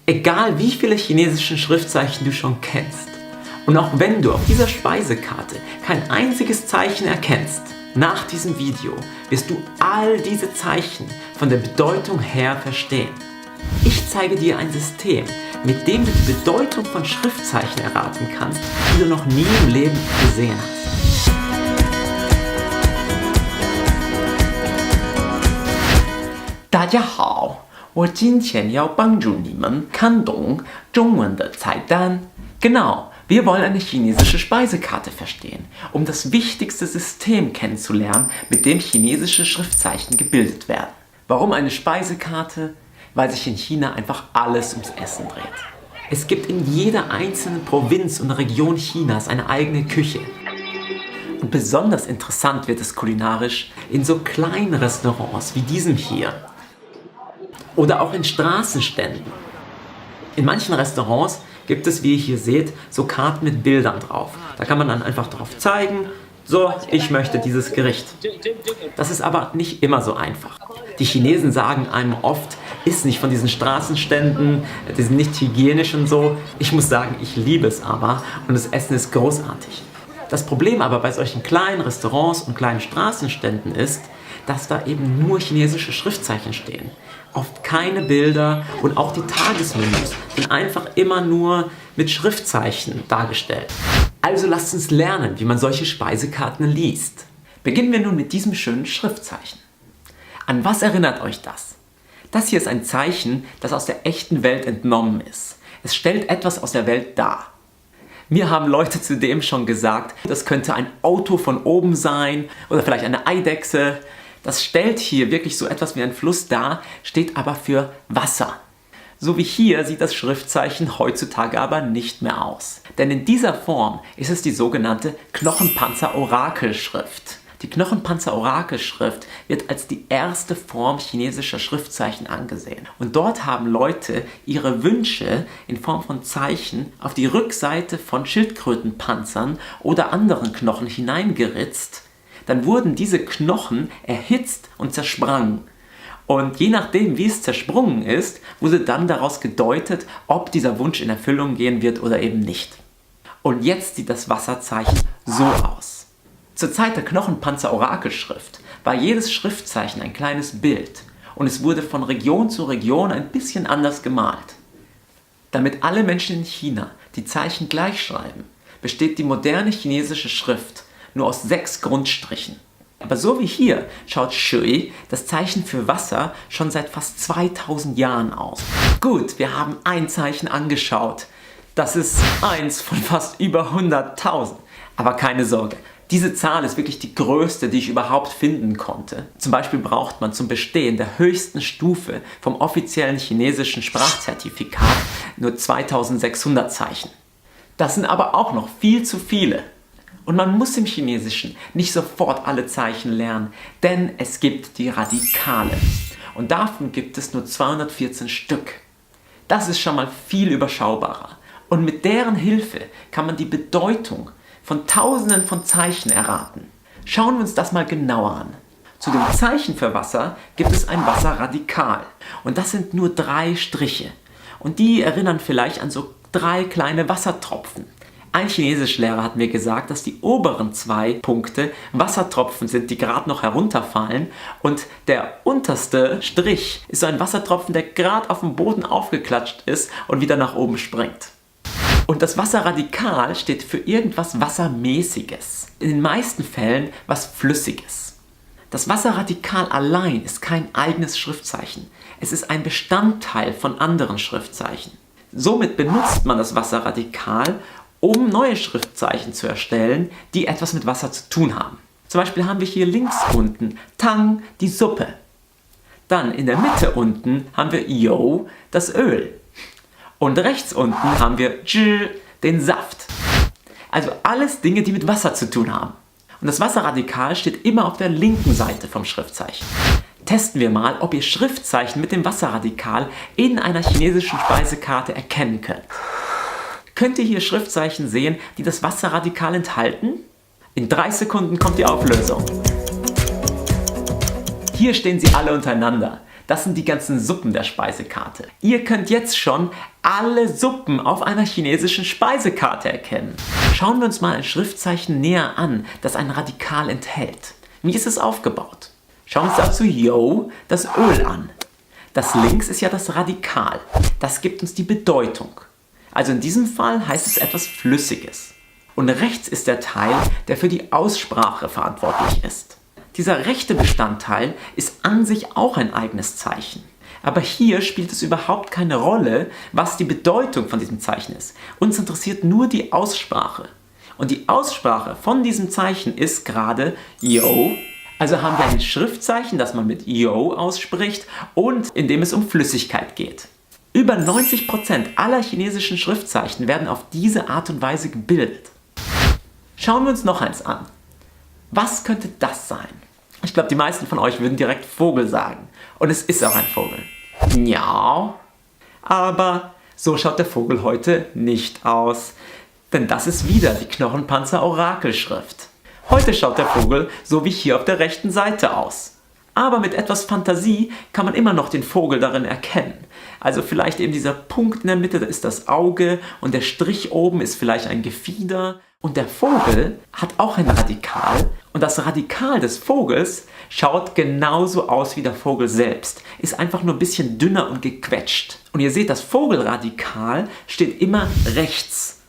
Egal wie viele chinesische Schriftzeichen du schon kennst und auch wenn du auf dieser Speisekarte kein einziges Zeichen erkennst, nach diesem Video wirst du all diese Zeichen von der Bedeutung her verstehen. Ich zeige dir ein System, mit dem du die Bedeutung von Schriftzeichen erraten kannst, die du noch nie im Leben gesehen hast. Dajahao, 我今天要帮助你们看懂中文的菜单. Genau, wir wollen eine chinesische Speisekarte verstehen, um das wichtigste System kennenzulernen, mit dem chinesische Schriftzeichen gebildet werden. Warum eine Speisekarte? Weil sich in China einfach alles ums Essen dreht. Es gibt in jeder einzelnen Provinz und Region Chinas eine eigene Küche. Und besonders interessant wird es kulinarisch in so kleinen Restaurants wie diesem hier. Oder auch in Straßenständen. In manchen Restaurants gibt es, wie ihr hier seht, so Karten mit Bildern drauf. Da kann man dann einfach drauf zeigen, so, ich möchte dieses Gericht. Das ist aber nicht immer so einfach. Die Chinesen sagen einem oft, iss nicht von diesen Straßenständen, die sind nicht hygienisch und so. Ich muss sagen, ich liebe es aber und das Essen ist großartig. Das Problem aber bei solchen kleinen Restaurants und kleinen Straßenständen ist, dass da eben nur chinesische Schriftzeichen stehen. Oft keine Bilder und auch die Tagesmenüs sind einfach immer nur mit Schriftzeichen dargestellt. Also lasst uns lernen, wie man solche Speisekarten liest. Beginnen wir nun mit diesem schönen Schriftzeichen. An was erinnert euch das? Das hier ist ein Zeichen, das aus der echten Welt entnommen ist. Es stellt etwas aus der Welt dar. Mir haben Leute zudem schon gesagt, das könnte ein Auto von oben sein oder vielleicht eine Eidechse. Das stellt hier wirklich so etwas wie ein Fluss dar, steht aber für Wasser. So wie hier sieht das Schriftzeichen heutzutage aber nicht mehr aus. Denn in dieser Form ist es die sogenannte Knochenpanzer-Orakelschrift. Die Knochenpanzer-Orakelschrift wird als die erste Form chinesischer Schriftzeichen angesehen. Und dort haben Leute ihre Wünsche in Form von Zeichen auf die Rückseite von Schildkrötenpanzern oder anderen Knochen hineingeritzt. Dann wurden diese Knochen erhitzt und zersprangen. Und je nachdem, wie es zersprungen ist, wurde dann daraus gedeutet, ob dieser Wunsch in Erfüllung gehen wird oder eben nicht. Und jetzt sieht das Wasserzeichen so aus. Zur Zeit der Knochenpanzer-Orakelschrift war jedes Schriftzeichen ein kleines Bild und es wurde von Region zu Region ein bisschen anders gemalt. Damit alle Menschen in China die Zeichen gleich schreiben, besteht die moderne chinesische Schrift nur aus 6 Grundstrichen. Aber so wie hier schaut Shui, das Zeichen für Wasser, schon seit fast 2000 Jahren aus. Gut, wir haben ein Zeichen angeschaut. Das ist eins von fast über 100.000. Aber keine Sorge, diese Zahl ist wirklich die größte, die ich überhaupt finden konnte. Zum Beispiel braucht man zum Bestehen der höchsten Stufe vom offiziellen chinesischen Sprachzertifikat nur 2600 Zeichen. Das sind aber auch noch viel zu viele. Und man muss im Chinesischen nicht sofort alle Zeichen lernen, denn es gibt die Radikale. Und davon gibt es nur 214 Stück. Das ist schon mal viel überschaubarer. Und mit deren Hilfe kann man die Bedeutung von Tausenden von Zeichen erraten. Schauen wir uns das mal genauer an. Zu dem Zeichen für Wasser gibt es ein Wasserradikal. Und das sind nur 3 Striche. Und die erinnern vielleicht an so 3 kleine Wassertropfen. Ein Chinesischlehrer hat mir gesagt, dass die oberen 2 Punkte Wassertropfen sind, die gerade noch herunterfallen. Und der unterste Strich ist so ein Wassertropfen, der gerade auf dem Boden aufgeklatscht ist und wieder nach oben springt. Und das Wasserradikal steht für irgendwas Wassermäßiges. In den meisten Fällen was Flüssiges. Das Wasserradikal allein ist kein eigenes Schriftzeichen. Es ist ein Bestandteil von anderen Schriftzeichen. Somit benutzt man das Wasserradikal, um neue Schriftzeichen zu erstellen, die etwas mit Wasser zu tun haben. Zum Beispiel haben wir hier links unten Tang, die Suppe. Dann in der Mitte unten haben wir Yo, das Öl. Und rechts unten haben wir Zhi, den Saft. Also alles Dinge, die mit Wasser zu tun haben. Und das Wasserradikal steht immer auf der linken Seite vom Schriftzeichen. Testen wir mal, ob ihr Schriftzeichen mit dem Wasserradikal in einer chinesischen Speisekarte erkennen könnt. Könnt ihr hier Schriftzeichen sehen, die das Wasserradikal enthalten? In 3 Sekunden kommt die Auflösung. Hier stehen sie alle untereinander. Das sind die ganzen Suppen der Speisekarte. Ihr könnt jetzt schon alle Suppen auf einer chinesischen Speisekarte erkennen. Schauen wir uns mal ein Schriftzeichen näher an, das ein Radikal enthält. Wie ist es aufgebaut? Schauen wir uns dazu Yo, das Öl an. Das links ist ja das Radikal. Das gibt uns die Bedeutung. Also in diesem Fall heißt es etwas Flüssiges. Und rechts ist der Teil, der für die Aussprache verantwortlich ist. Dieser rechte Bestandteil ist an sich auch ein eigenes Zeichen. Aber hier spielt es überhaupt keine Rolle, was die Bedeutung von diesem Zeichen ist. Uns interessiert nur die Aussprache. Und die Aussprache von diesem Zeichen ist gerade Yo. Also haben wir ein Schriftzeichen, das man mit Yo ausspricht und in dem es um Flüssigkeit geht. Über 90% aller chinesischen Schriftzeichen werden auf diese Art und Weise gebildet. Schauen wir uns noch eins an. Was könnte das sein? Ich glaube, die meisten von euch würden direkt Vogel sagen. Und es ist auch ein Vogel. Miau. Aber so schaut der Vogel heute nicht aus. Denn das ist wieder die Knochenpanzer-Orakelschrift. Heute schaut der Vogel so wie hier auf der rechten Seite aus. Aber mit etwas Fantasie kann man immer noch den Vogel darin erkennen. Also vielleicht eben dieser Punkt in der Mitte, da ist das Auge und der Strich oben ist vielleicht ein Gefieder. Und der Vogel hat auch ein Radikal und das Radikal des Vogels schaut genauso aus wie der Vogel selbst, ist einfach nur ein bisschen dünner und gequetscht. Und ihr seht, das Vogelradikal steht immer rechts.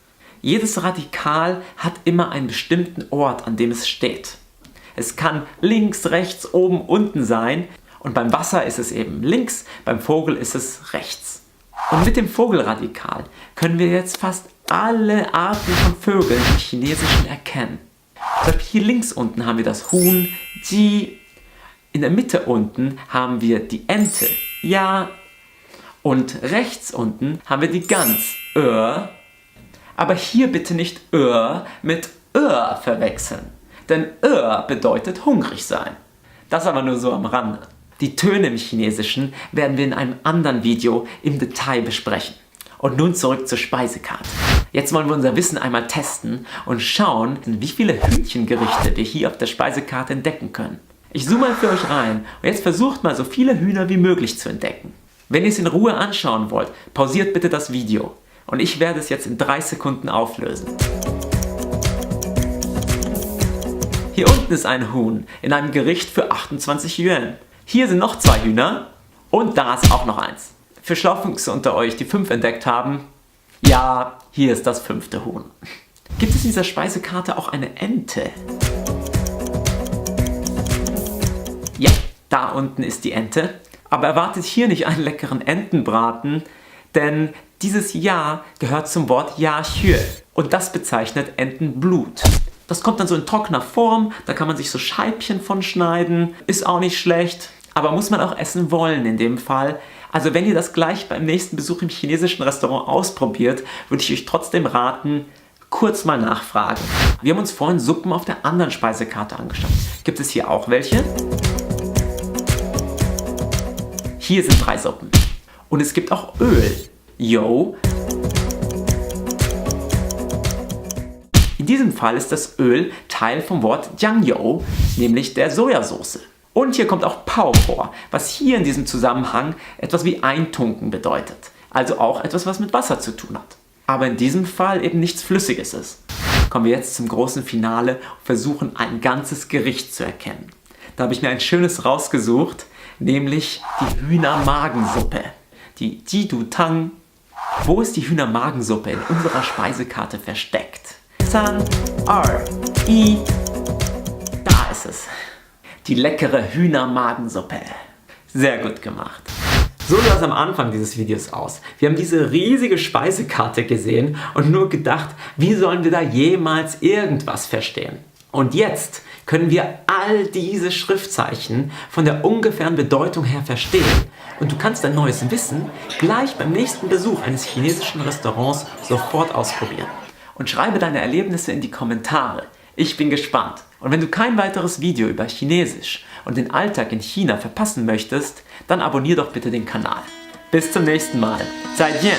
Jedes Radikal hat immer einen bestimmten Ort, an dem es steht. Es kann links, rechts, oben, unten sein und beim Wasser ist es eben links, beim Vogel ist es rechts. Und mit dem Vogelradikal können wir jetzt fast alle Arten von Vögeln im Chinesischen erkennen. Zum Beispiel hier links unten haben wir das Huhn, Ji. In der Mitte unten haben wir die Ente, Ja. Und rechts unten haben wir die Gans, Aber hier bitte nicht mit verwechseln. Denn bedeutet hungrig sein. Das aber nur so am Rande. Die Töne im Chinesischen werden wir in einem anderen Video im Detail besprechen. Und nun zurück zur Speisekarte. Jetzt wollen wir unser Wissen einmal testen und schauen, wie viele Hühnchengerichte wir hier auf der Speisekarte entdecken können. Ich zoome mal für euch rein und jetzt versucht mal so viele Hühner wie möglich zu entdecken. Wenn ihr es in Ruhe anschauen wollt, pausiert bitte das Video. Und ich werde es jetzt in 3 Sekunden auflösen. Hier unten ist ein Huhn in einem Gericht für 28 Yuan. Hier sind noch 2 Hühner und da ist auch noch eins. Für Schlaufüchse unter euch, die 5 entdeckt haben, ja, hier ist das 5. Huhn. Gibt es in dieser Speisekarte auch eine Ente? Ja, da unten ist die Ente. Aber erwartet hier nicht einen leckeren Entenbraten, denn dieses Ja gehört zum Wort Ja-Xue und das bezeichnet Entenblut. Das kommt dann so in trockener Form, da kann man sich so Scheibchen von schneiden, ist auch nicht schlecht, aber muss man auch essen wollen in dem Fall. Also wenn ihr das gleich beim nächsten Besuch im chinesischen Restaurant ausprobiert, würde ich euch trotzdem raten, kurz mal nachfragen. Wir haben uns vorhin Suppen auf der anderen Speisekarte angeschaut. Gibt es hier auch welche? Hier sind 3 Suppen. Und es gibt auch Öl. Yo. In diesem Fall ist das Öl Teil vom Wort Jiangyou, nämlich der Sojasauce. Und hier kommt auch Pao vor, was hier in diesem Zusammenhang etwas wie eintunken bedeutet. Also auch etwas, was mit Wasser zu tun hat. Aber in diesem Fall eben nichts Flüssiges ist. Kommen wir jetzt zum großen Finale und versuchen ein ganzes Gericht zu erkennen. Da habe ich mir ein schönes rausgesucht, nämlich die Hühnermagensuppe. Die Jidutang. Wo ist die Hühnermagensuppe in unserer Speisekarte versteckt? San, R, I. Da ist es. Die leckere Hühnermagensuppe. Sehr gut gemacht. So sah es am Anfang dieses Videos aus. Wir haben diese riesige Speisekarte gesehen und nur gedacht, wie sollen wir da jemals irgendwas verstehen? Und jetzt können wir all diese Schriftzeichen von der ungefähren Bedeutung her verstehen. Und du kannst dein neues Wissen gleich beim nächsten Besuch eines chinesischen Restaurants sofort ausprobieren. Und schreibe deine Erlebnisse in die Kommentare. Ich bin gespannt. Und wenn du kein weiteres Video über Chinesisch und den Alltag in China verpassen möchtest, dann abonniere doch bitte den Kanal. Bis zum nächsten Mal. 再见!